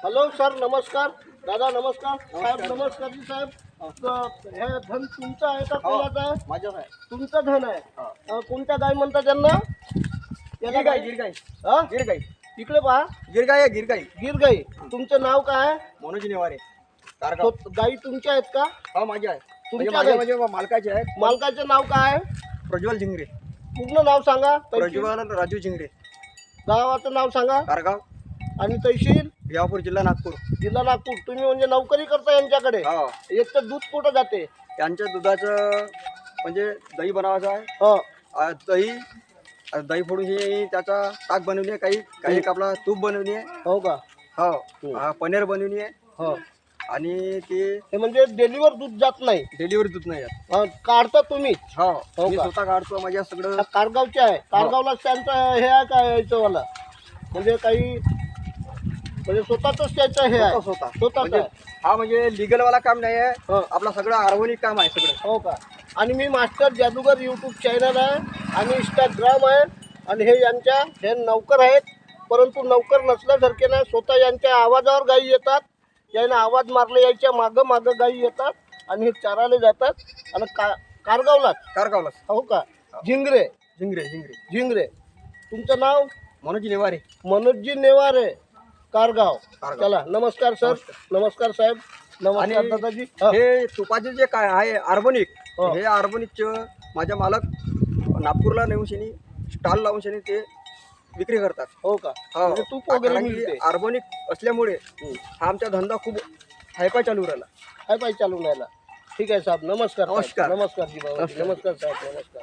Hello sir, नमस्कार. दादा नमस्कार. साहेब नमस्कार. जी साहेब, हे धन तुमचं आहे का कोणाचं आहे? माझ्याच आहे. तुमचं धन आहे. कोणत्या गाय म्हणतात त्यांना? गिरगाई गिरगाई हा? गिरगाई इकडे पहा. गिरगाई आहे गिरगाई. गिर गाई. तुमचं नाव काय आहे? मनोज नेवारे कारगाव. गाई तुमच्या आहेत का? हा माझी आहे. म्हणजे तुमच्या माझ्या गाई? म्हणजे मालकाचे आहेत. मालकाचं नाव काय आहे? प्रज्वल झिंगरे. पूर्ण नाव सांगा. प्रज्वल राजू झिंगरे. गावाचं नाव सांगा. कारगाव, आणि तहसील भिवापूर, जिल्हा नागपूर. जिल्हा नागपूर. तुम्ही म्हणजे नोकरी करता यांच्याकडे? हा. याचं दूध कुठं जाते? त्यांच्या दुधाचं म्हणजे दही बनवायचं आहे. हा. दही फोडून ही त्याचा ताक बनवली आहे. काही आपला तूप बनवली आहे. हो का? हो. पनीर बनवली आहे. हो. आणि ते हे म्हणजे डेलीवर दूध जात नाही? डिलिव्हरी दूध नाही आहे. काढता तुम्ही? हो. हो मी का? स्वतः काढतो. माझ्या सगळं कारगावचे आहे. कारगावला त्यांचं हे आहे का याचं वाला? म्हणजे काही म्हणजे स्वतःच त्याचं हे आहे? स्वतःच म्हणजे आहे. हा म्हणजे लीगल वाला काम नाही आहे. हो. आपला सगळं ऑर्गॅनिक काम आहे सगळं. हो का? आणि मी मास्टर जादूगर यूट्यूब चॅनल आहे आणि इंस्टाग्राम आहे. आणि हे नौकर आहेत, परंतु नौकर नसल्यासारखे नाही. स्वतः यांच्या आवाजावर गायी येतात. यानं आवाज मारले यायच्या मागं मागं गायी येतात आणि हे चाराले जातात. आणि कारगावला. हो का? झिंगरे. झिंगरे. तुमचं नाव? मनोज नेवारे. मनोजजी नेवारे, कारगाव. कारगाव. चला, नमस्कार सर. नमस्कार साहेब. नमस्कार आणि दादाजी. हे तुपाचे जे काय आहे ऑर्गॅनिक, हो. हे ऑर्गॅनिकचं माझ्या मालक नागपूरला नेऊन शनी स्टॉल लावून शनी ते विक्री करतात. हो का? हो. म्हणजे तूप वगैरे मिळते. ऑर्गॅनिक असल्यामुळे हा आमचा धंदा खूप हायफाय चालू राहिला. हाय पाय चालून राहिला. ठीक आहे साहेब. नमस्कार. नमस्कार. नमस्कार जी बाबा. नमस्कार साहेब. नमस्कार.